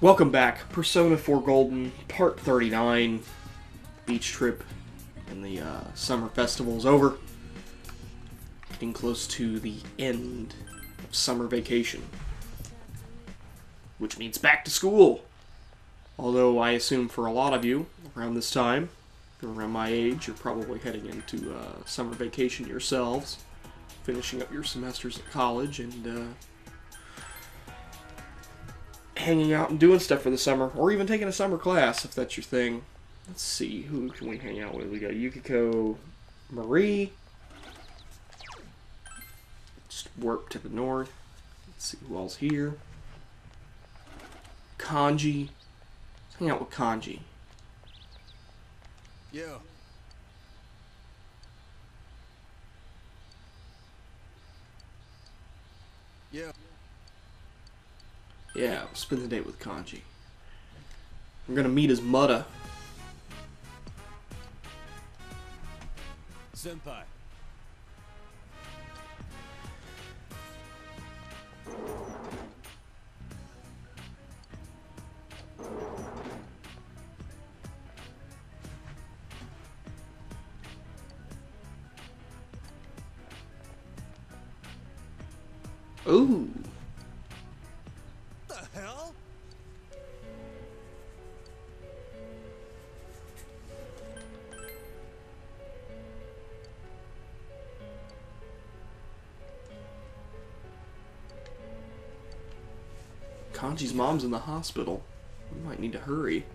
Welcome back. Persona 4 Golden, Part 39. Beach trip and the summer festival is over. Getting close to the end of summer vacation. Which means back to school. Although I assume for a lot of you, around this time, around my age, you're probably heading into summer vacation yourselves. Finishing up your semesters at college and hanging out and doing stuff for the summer, or even taking a summer class if that's your thing. Let's see, who can we hang out with? We got Yukiko, Marie. Just warp to the north. Let's see who else here. Kanji. Let's hang out with Kanji. Yeah. Yeah. Yeah, we'll spend the day with Kanji. I'm gonna meet his Mutta. Senpai. Ooh. The hell? Kanji's mom's in the hospital. We might need to hurry.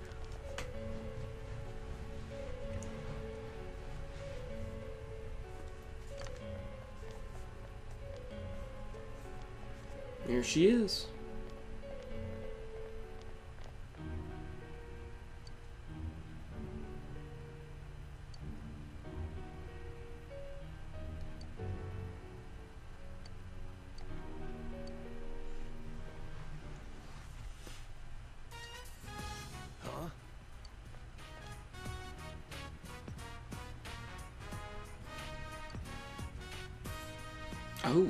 There she is. Huh? Oh.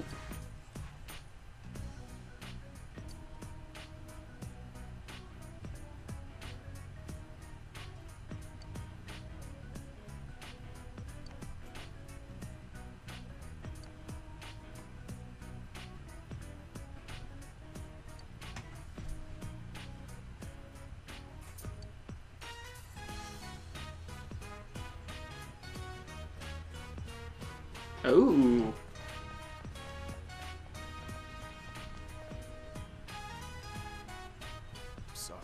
Oh. Sorry.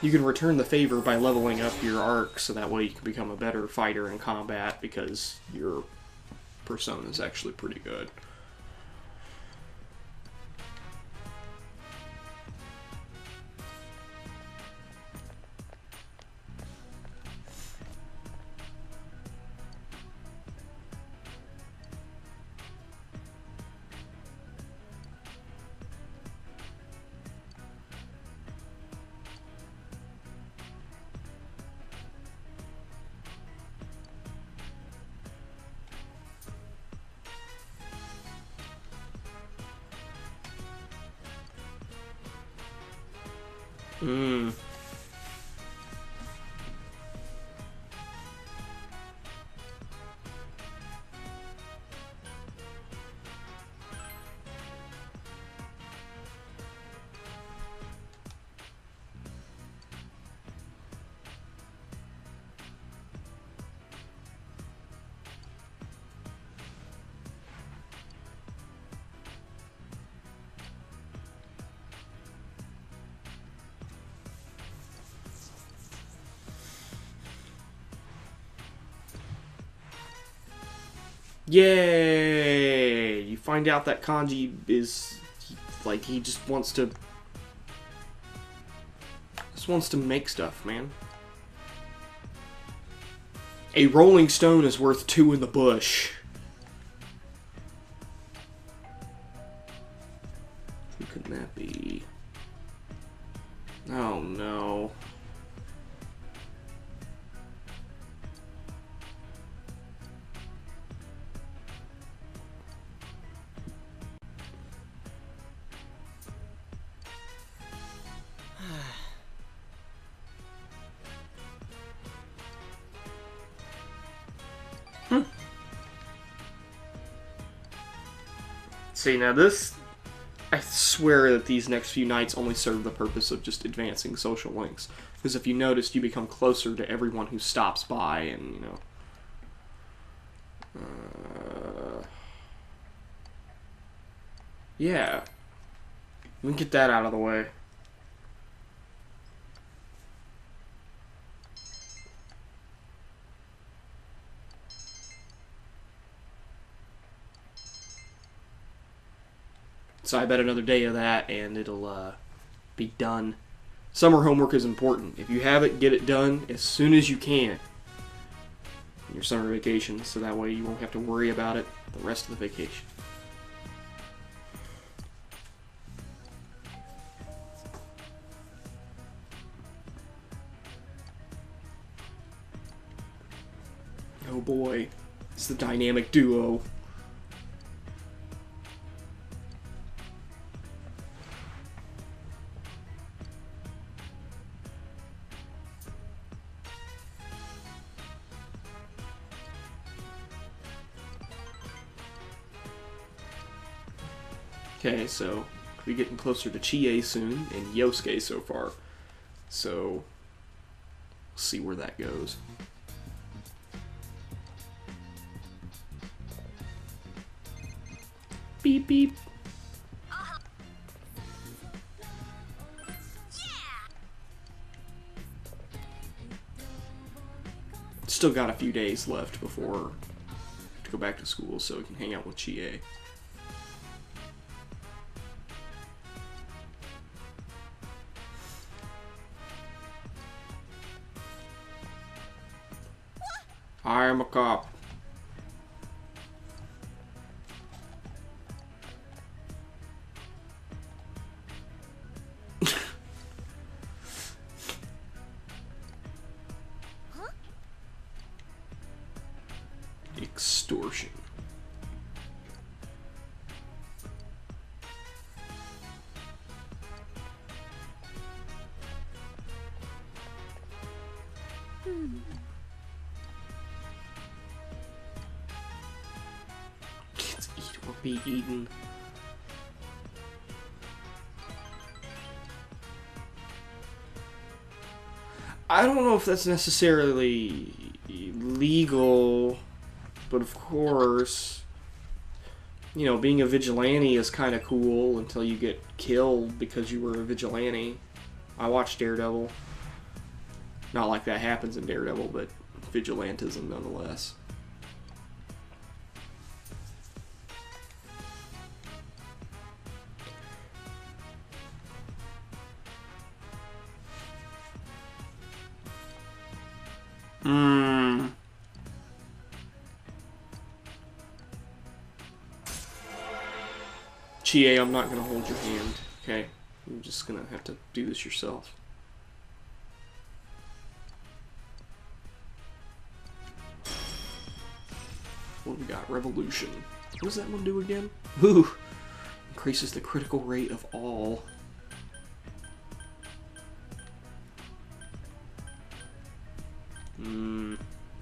You can return the favor by leveling up your arc, so that way you can become a better fighter in combat because your persona is actually pretty good. Hmm. Yay! You find out that Kanji is like he just wants to Just wants to make stuff, man. A rolling stone is worth 2 in the bush. Who can that be? Oh no. See, now this, I swear that these next few nights only serve the purpose of just advancing social links. Because if you noticed, you become closer to everyone who stops by, and, you know. Yeah. We can get that out of the way. So I bet another day of that, and it'll be done. Summer homework is important. If you have it, get it done as soon as you can. In your summer vacation, so that way you won't have to worry about it the rest of the vacation. Oh boy, it's the dynamic duo. Okay, so we're getting closer to Chie soon, and Yosuke so far. So, we'll see where that goes. Beep beep. Still got a few days left before to go back to school, so we can hang out with Chie. I am a cop. Extortion. It's eat or be eaten. I don't know if that's necessarily legal, but of course, you know, being a vigilante is kind of cool until you get killed because you were a vigilante. I watched Daredevil. Not like that happens in Daredevil, but vigilantism nonetheless. Chie, I'm not gonna hold your hand, okay? You're just gonna have to do this yourself. What do we got? Revolution. What does that one do again? Ooh! Increases the critical rate of all.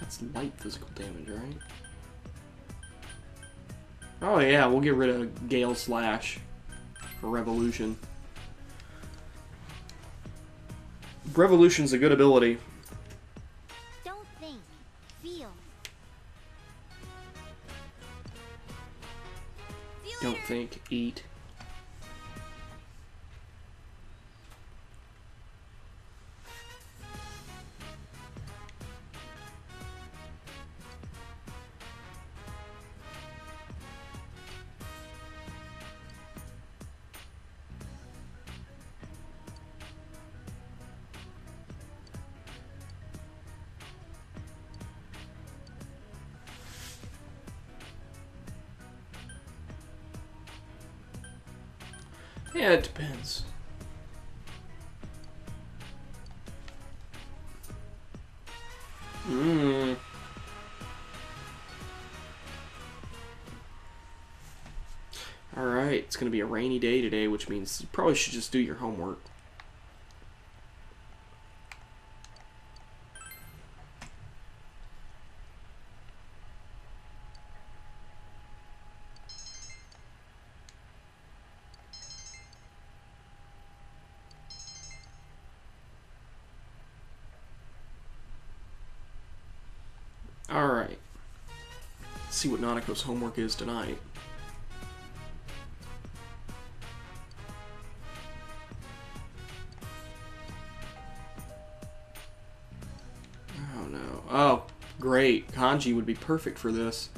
That's light physical damage, right? Oh yeah, we'll get rid of Gale Slash for Revolution. Revolution's a good ability. Don't think, feel. Don't think, eat. Yeah, it depends. Mmm. Alright, it's going to be a rainy day today, which means you probably should just do your homework. Alright. Let's see what Nanako's homework is tonight. Oh no. Oh, great. Kanji would be perfect for this.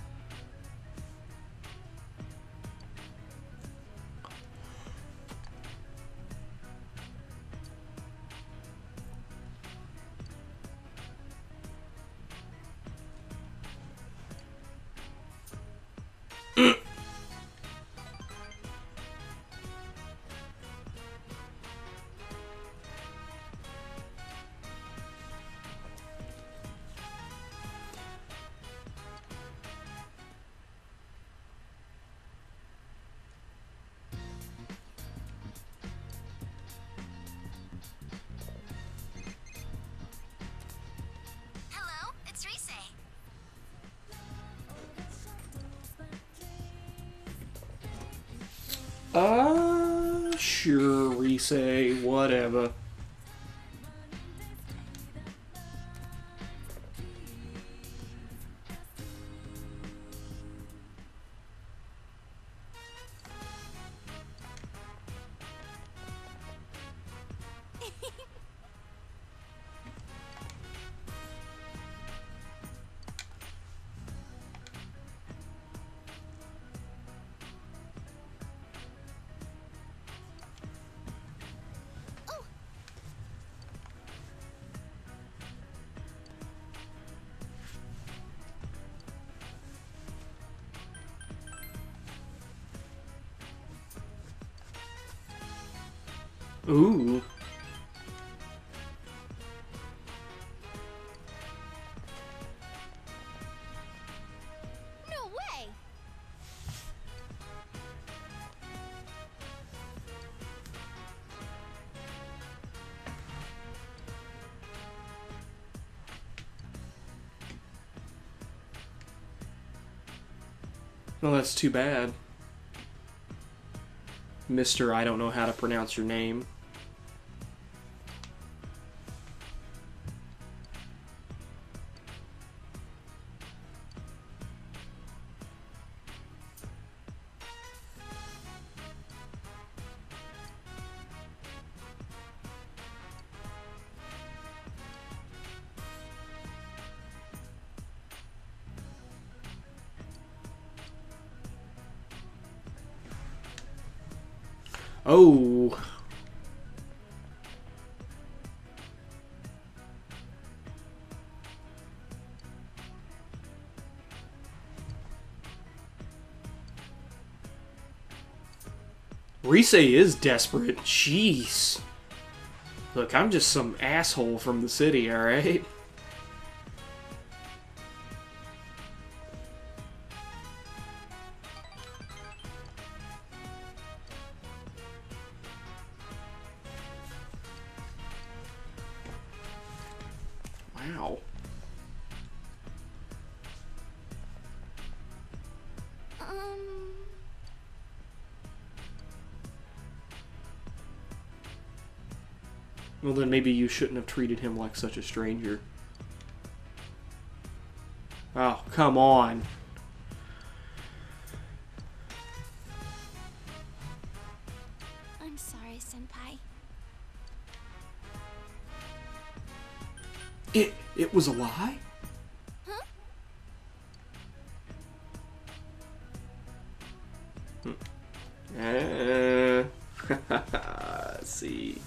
Hello, it's Rise. Sure, Rise, whatever. Ooh. No way! Well, that's too bad. Mr. I don't know how to pronounce your name. Oh. Rise is desperate. Jeez. Look, I'm just some asshole from the city, alright? Wow. Well, then maybe you shouldn't have treated him like such a stranger. Oh, come on. I'm sorry, Senpai. It was a lie? Huh? See.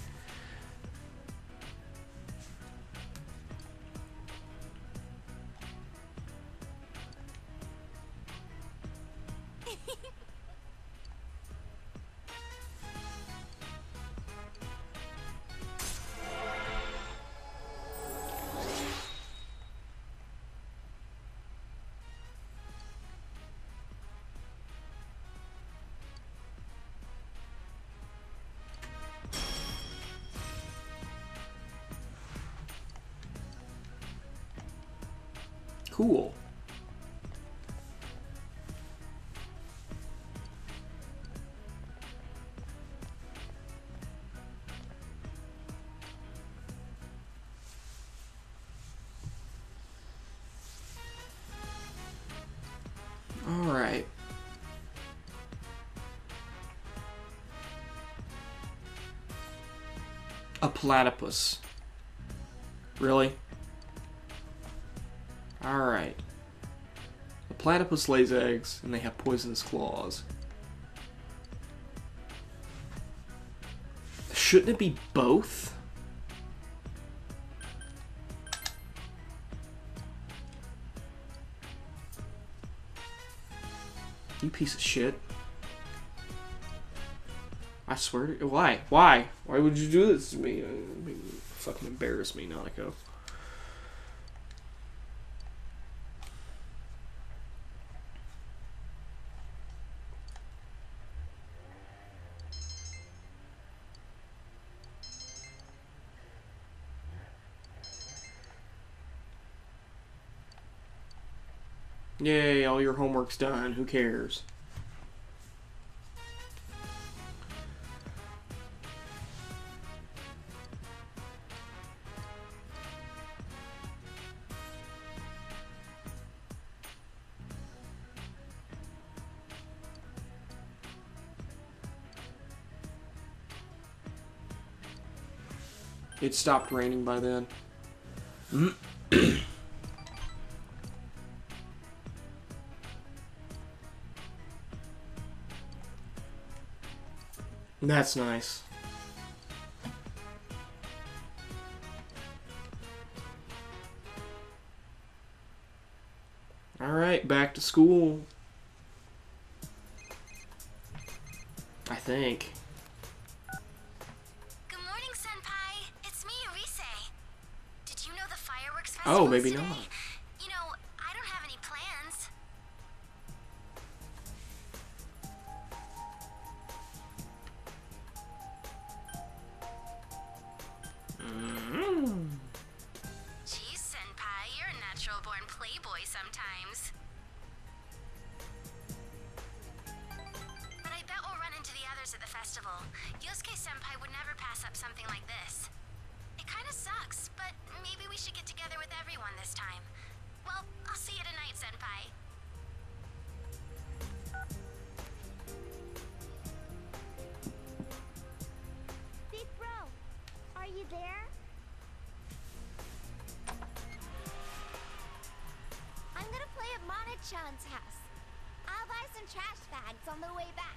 Cool. All right. A platypus. Really? Alright. A platypus lays eggs, and they have poisonous claws. Shouldn't it be both? You piece of shit. I swear to... Why? Why? Why would you do this to me? Fucking embarrass me, Nanako. Yay, all your homework's done. Who cares? It stopped raining by then. That's nice. Alright, back to school. I think. Good morning, Senpai. It's me, Arise. Did you know the fireworks festival Oh, maybe today? not. You know, I don't have any plans. Geez, Senpai, you're a natural-born playboy sometimes. But I bet we'll run into the others at the festival. Yosuke Senpai would never pass up something like this. It kind of sucks, but maybe we should get together with everyone this time. Well, I'll see you tonight, Senpai. Big bro, are you there? I'm gonna play at Mana-chan's house. I'll buy some trash bags on the way back.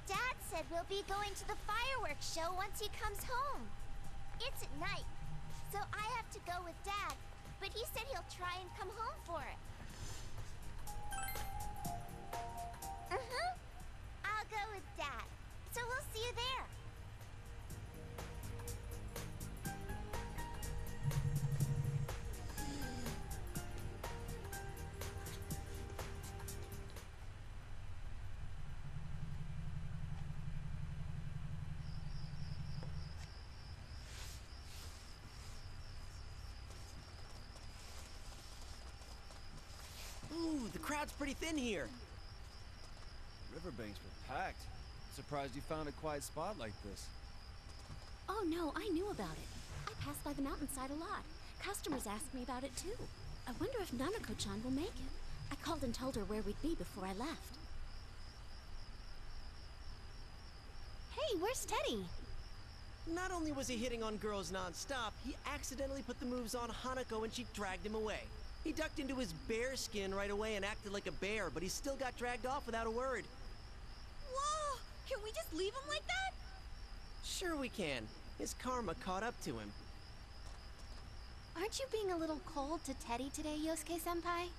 Dad said we'll be going to the fireworks show once he comes home. It's at night, so I have to go with Dad, but he said he'll try and come home for it. I'll go with Dad, so we'll see you there. Ooh, the crowd's pretty thin here. Riverbanks were packed. Surprised you found a quiet spot like this. Oh no, I knew about it. I pass by the mountainside a lot. Customers ask me about it too. I wonder if Nanako-chan will make it. I called and told her where we'd be before I left. Hey, where's Teddy? Not only was he hitting on girls non-stop, he accidentally put the moves on Hanako and she dragged him away. He ducked into his bear skin right away and acted like a bear, but he still got dragged off without a word. Whoa! Can we just leave him like that? Sure we can. His karma caught up to him. Aren't you being a little cold to Teddy today, Yosuke Senpai?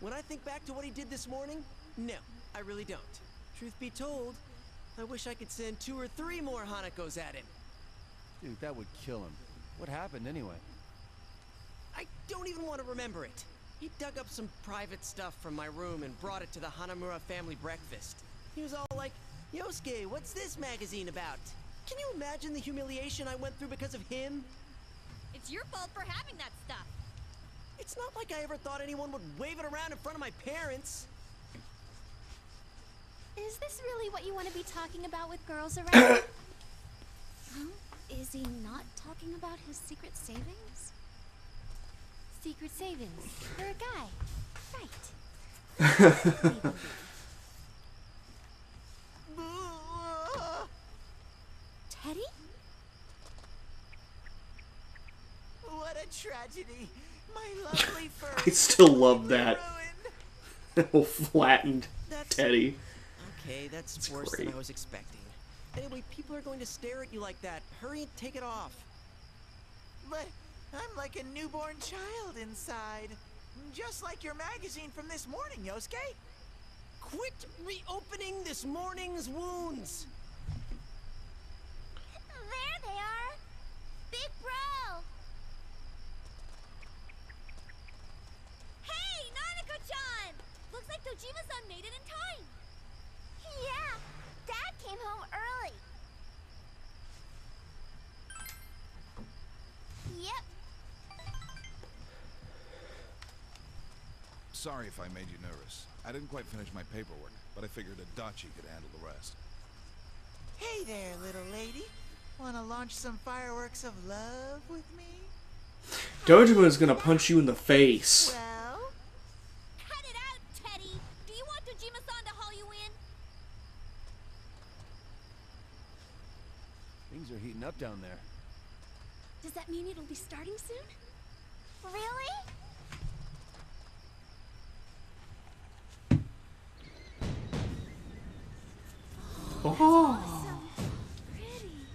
When I think back to what he did this morning, no, I really don't. Truth be told, I wish I could send 2 or 3 more Hanakos at him. Dude, that would kill him. What happened anyway? I don't even want to remember it. He dug up some private stuff from my room and brought it to the Hanamura family breakfast. He was all like, "Yosuke, what's this magazine about?" Can you imagine the humiliation I went through because of him? It's your fault for having that stuff. It's not like I ever thought anyone would wave it around in front of my parents. Is this really what you want to be talking about with girls around? Huh? Is he not talking about his secret savings? Secret savings. For a guy. Right. Teddy? What a tragedy. My lovely fur. I still love that. ruined. Little flattened That's Teddy. okay. That's It's worse great. than I was expecting. Anyway, people are going to stare at you like that. Hurry and take it off. But I'm like a newborn child inside. Just like your magazine from this morning, Yosuke. Quit reopening this morning's wounds. There they are! Big Bro! Hey, Nanako-chan! Looks like Dojima-san made it in time. Yeah! Dad came home early. Yep. Sorry if I made you nervous. I didn't quite finish my paperwork, but I figured Adachi could handle the rest. Hey there, little lady. Wanna launch some fireworks of love with me? Dojima is gonna punch you in the face. Well, Cut it out, Teddy! Do you want Dojima-san to haul you in? Things are heating up down there. Does that mean it'll be starting soon? Really? Oh. Pretty.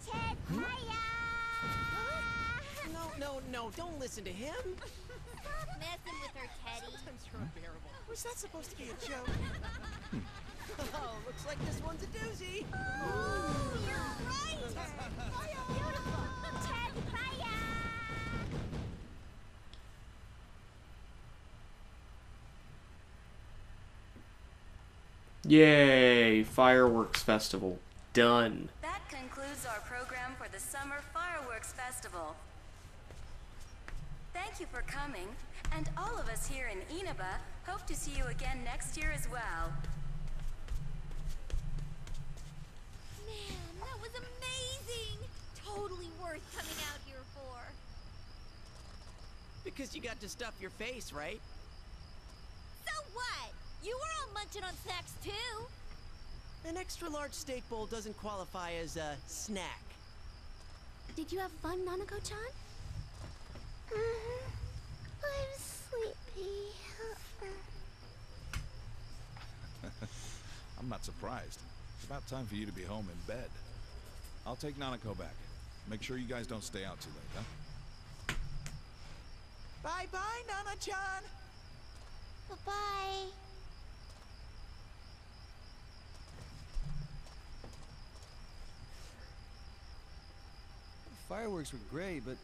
Ted Maya! No, don't listen to him. Stop messing with her, Teddy. Sometimes you're unbearable. was that supposed to be a joke? Oh, looks like this one's a doozy. Oh, you're right! Beautiful! Ted Maya! Yay! Fireworks Festival. Done. That concludes our program for the Summer Fireworks Festival. Thank you for coming, and all of us here in Inaba hope to see you again next year as well. Man, that was amazing! Totally worth coming out here for. Because you got to stuff your face, right? So what? You were all munching on snacks too. An extra large steak bowl doesn't qualify as a snack. Did you have fun, Nanako-chan? I'm sleepy. I'm not surprised. It's about time for you to be home in bed. I'll take Nanako back. Make sure you guys don't stay out too late, huh? Bye-bye, Nana-chan. Bye-bye. The fireworks were great, but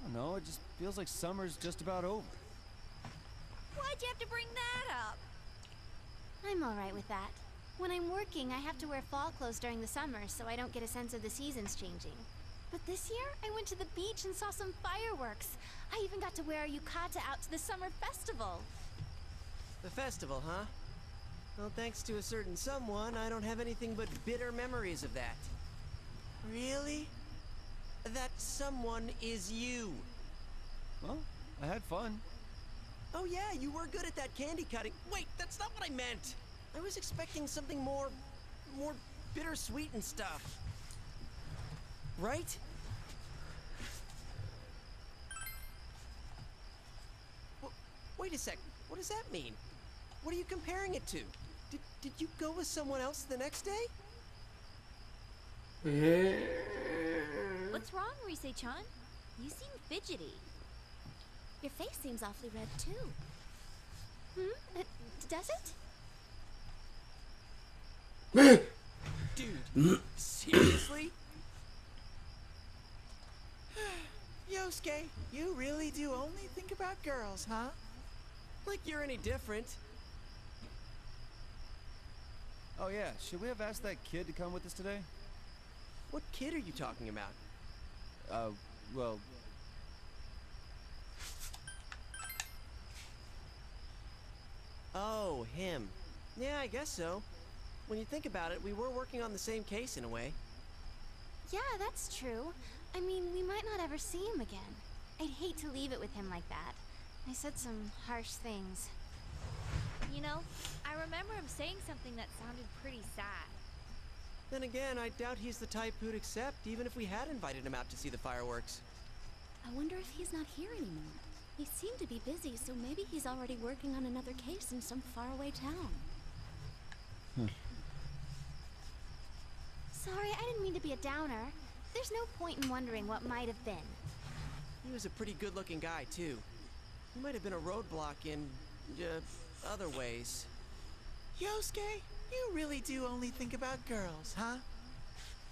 I don't know, it just feels like summer's just about over. Why'd you have to bring that up? I'm alright with that. When I'm working, I have to wear fall clothes during the summer, so I don't get a sense of the seasons changing. But this year, I went to the beach and saw some fireworks. I even got to wear a yukata out to the summer festival. The festival, huh? Well, thanks to a certain someone, I don't have anything but bitter memories of that. Really? That someone is you. Well, I had fun. Oh yeah, you were good at that candy cutting. Wait, that's not what I meant. I was expecting something more bittersweet and stuff. Right? Wait a sec. What does that mean? What are you comparing it to? Did you go with someone else the next day? What's wrong, Rise-chan? You seem fidgety. Your face seems awfully red, too. Does it? Dude, seriously? Yosuke, you really do only think about girls, huh? Like you're any different. Oh yeah, should we have asked that kid to come with us today? What kid are you talking about? Well... Oh, him. Yeah, I guess so. When you think about it, we were working on the same case in a way. Yeah, that's true. I mean, we might not ever see him again. I'd hate to leave it with him like that. I said some harsh things. You know, I remember him saying something that sounded pretty sad. Then again, I doubt he's the type who'd accept, even if we had invited him out to see the fireworks. I wonder if he's not here anymore. He seemed to be busy, so maybe he's already working on another case in some faraway town. Sorry, I didn't mean to be a downer. There's no point in wondering what might have been. He was a pretty good-looking guy, too. He might have been a roadblock in, other ways. Yosuke, you really do only think about girls, huh?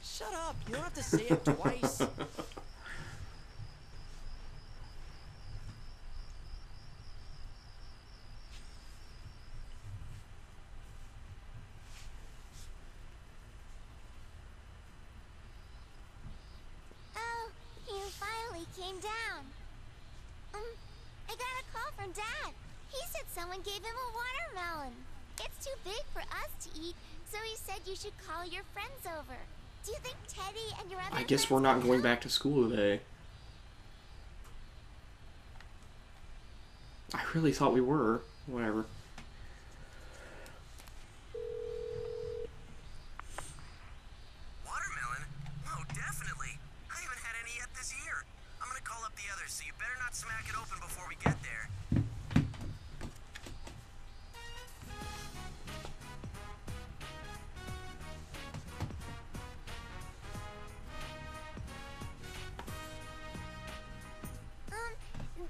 Shut up! You don't have to say it twice. Oh, you finally came down. I got a call from Dad. He said someone gave him a watermelon. It's too big for us to eat, so he said you should call your friends over. Do you think Teddy and your other I guess friends we're not will going come? back to school today. I really thought we were. Whatever. Watermelon? Oh, definitely. I haven't had any yet this year. I'm gonna call up the others, so you better not smack it open before we get there.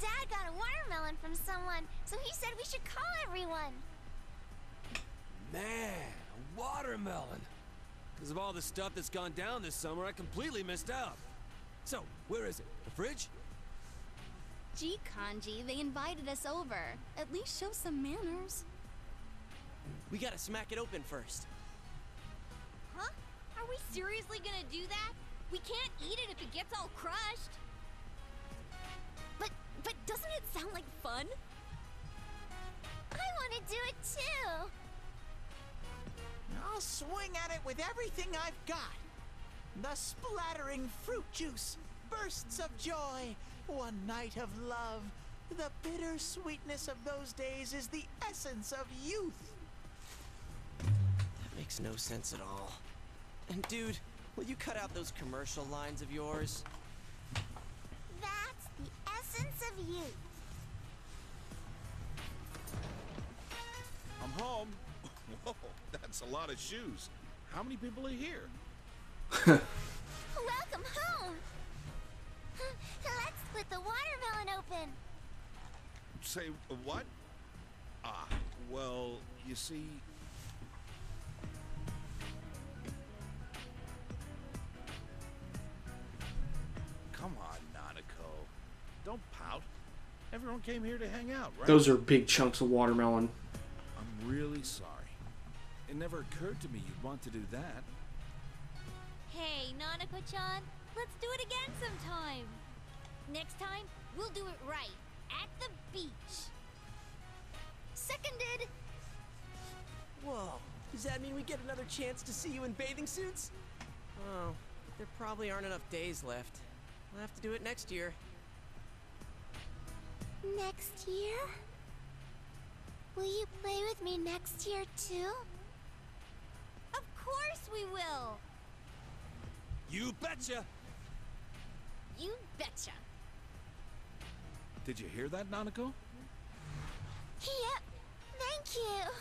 Dad got a watermelon from someone, so he said we should call everyone. Man, a watermelon. Because of all the stuff that's gone down this summer, I completely missed out. So, where is it? The fridge? Gee, Kanji, they invited us over. At least show some manners. We gotta smack it open first. Huh? Are we seriously gonna do that? We can't eat it if it gets all crushed. But doesn't it sound like fun? I want to do it too. I'll swing at it with everything I've got. The splattering fruit juice, bursts of joy, one night of love. The bitter sweetness of those days is the essence of youth. That makes no sense at all. And dude, will you cut out those commercial lines of yours? That's the essence of youth. I'm home. Whoa, that's a lot of shoes. How many people are here? Welcome home. Let's split the watermelon open. Say what? Ah, well, you see... Come on, Nanako. Don't pout. Everyone came here to hang out, right? Those are big chunks of watermelon. I'm really sorry. It never occurred to me you'd want to do that. Hey, Nanako-chan, let's do it again sometime. Next time, we'll do it right, at the beach. Seconded! Whoa, does that mean we get another chance to see you in bathing suits? Oh, there probably aren't enough days left. We'll have to do it next year. Next year? Will you play with me next year too? Of course we will. You betcha! You betcha. Did you hear that, Nanako? Yep. Thank you.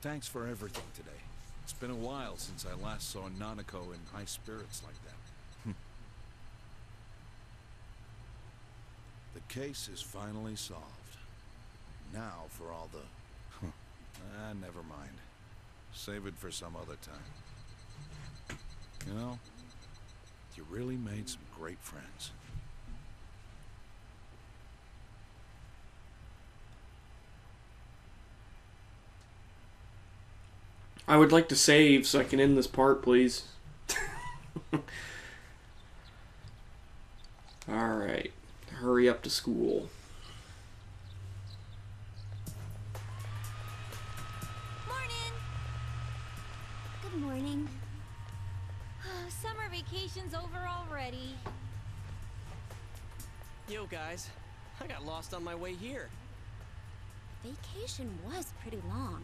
Thanks for everything today. It's been a while since I last saw Nanako in high spirits like that. The case is finally solved. Now for all the... never mind. Save it for some other time. You know, you really made some great friends. I would like to save so I can end this part, please. Alright. Hurry up to school. Morning! Good morning. Summer vacation's over already. Yo, guys. I got lost on my way here. Vacation was pretty long.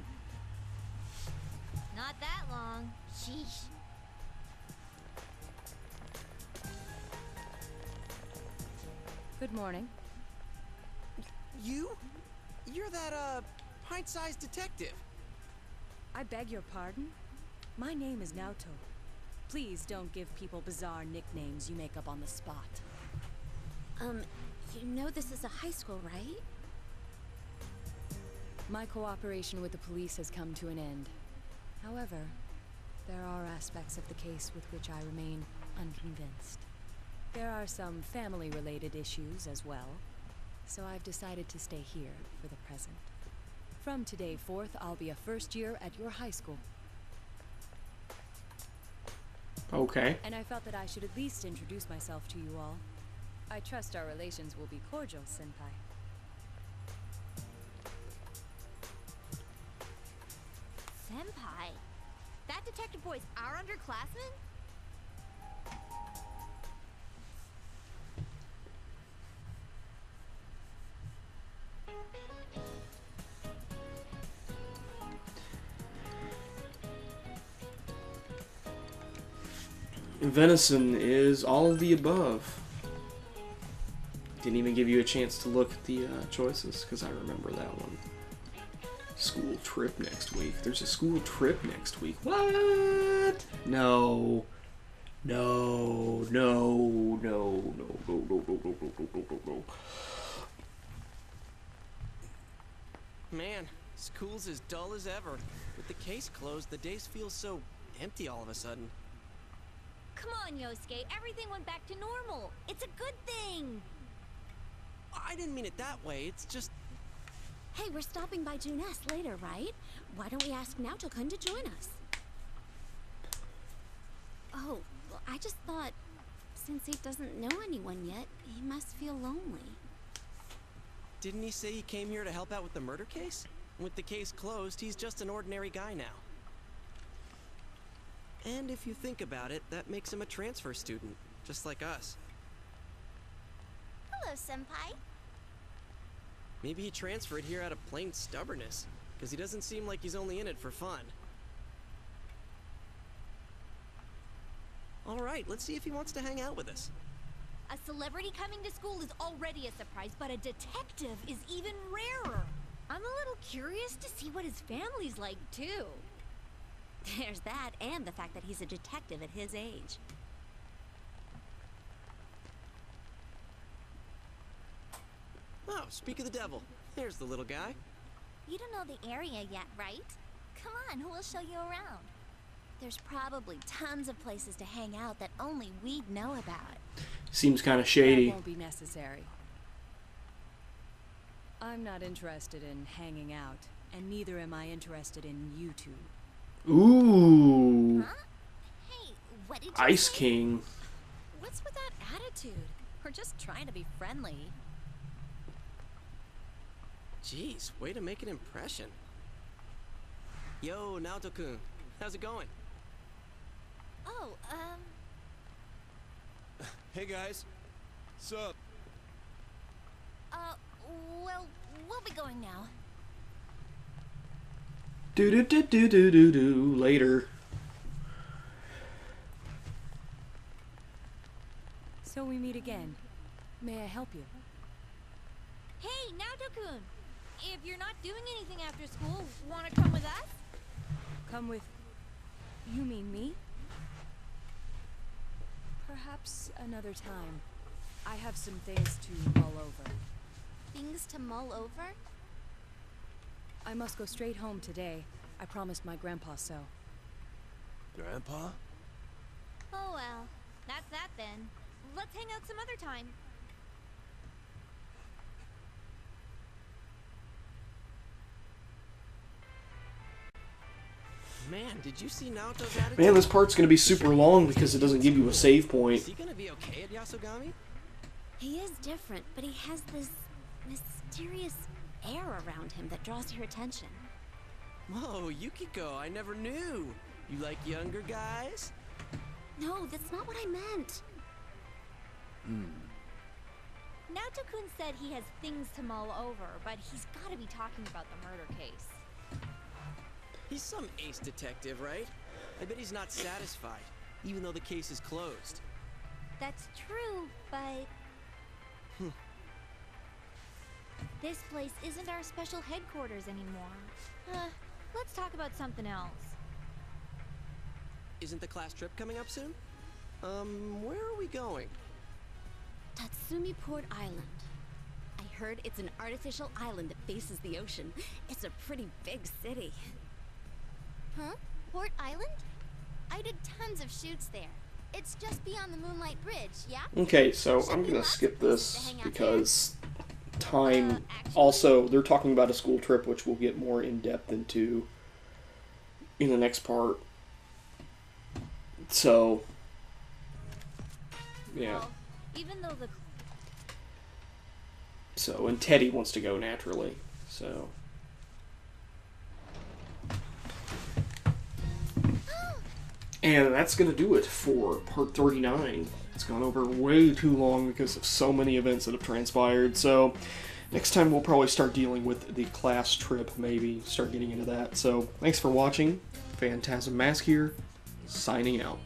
Not that long. Sheesh. Good morning. You? You're that, pint-sized detective. I beg your pardon? My name is Naoto. Please don't give people bizarre nicknames you make up on the spot. You know this is a high school, right? My cooperation with the police has come to an end. However, there are aspects of the case with which I remain unconvinced. There are some family-related issues as well, so I've decided to stay here for the present. From today forth, I'll be a first year at your high school. Okay. And I felt that I should at least introduce myself to you all. I trust our relations will be cordial, Senpai. Senpai? That detective boy's our underclassman? Venison is all of the above. Didn't even give you a chance to look at the choices, because I remember that one. School trip next week. There's a school trip next week. What? No. No, no, no, no, no, no, no, no, no, no, no, no. Man, school's as dull as ever. With the case closed, the days feel so empty all of a sudden. Come on, Yosuke. Everything went back to normal. It's a good thing. I didn't mean it that way. It's just... Hey, we're stopping by Junes later, right? Why don't we ask Naoto-kun to join us? Oh, well, I just thought, since he doesn't know anyone yet, he must feel lonely. Didn't he say he came here to help out with the murder case? With the case closed, he's just an ordinary guy now. And if you think about it, that makes him a transfer student, just like us. Hello, Senpai. Maybe he transferred here out of plain stubbornness, because he doesn't seem like he's only in it for fun. Alright, let's see if he wants to hang out with us. A celebrity coming to school is already a surprise, but a detective is even rarer. I'm a little curious to see what his family's like, too. There's that, and the fact that he's a detective at his age. Oh, speak of the devil. There's the little guy. You don't know the area yet, right? Come on, we'll show you around. There's probably tons of places to hang out that only we'd know about. Seems kind of That shady. won't be necessary. I'm not interested in hanging out, and neither am I interested in you two. Ooh. Huh? Hey, what did you Ice say? King. What's with that attitude? We're just trying to be friendly. Jeez, way to make an impression. Yo, Naoto-kun. How's it going? Oh, Hey guys. Sup? well, we'll be going now. Do do do do do do do. Later. So we meet again. May I help you? Hey, Naoto-kun! If you're not doing anything after school, wanna come with us? Come with You mean me? Perhaps another time. I have some things to mull over. Things to mull over? I must go straight home today. I promised my grandpa so. Grandpa? Oh well, that's that then. Let's hang out some other time. Man, did you see Naoto's attitude? Man, this part's gonna be super long because it doesn't give you a save point. Is he gonna be okay at Yasogami? He is different, but he has this mysterious air around him that draws your attention. Whoa, Yukiko, I never knew. You like younger guys? No, that's not what I meant. Naoto-kun said he has things to mull over, but he's gotta be talking about the murder case. He's some ace detective, right? I bet he's not satisfied, even though the case is closed. That's true, but... This place isn't our special headquarters anymore. Let's talk about something else. Isn't the class trip coming up soon? Where are we going? Tatsumi Port Island. I heard it's an artificial island that faces the ocean. It's a pretty big city. Huh? Port Island? I did tons of shoots there. It's just beyond the Moonlight Bridge, yeah? Okay, so I'm gonna skip this because time. Also, they're talking about a school trip, which we'll get more in depth into in the next part. So, yeah. Well, even though the... So, and Teddy wants to go naturally, so... And that's going to do it for part 39. It's gone over way too long because of so many events that have transpired, so next time we'll probably start dealing with the class trip, maybe start getting into that. So, thanks for watching. Phantasm Mask here, signing out.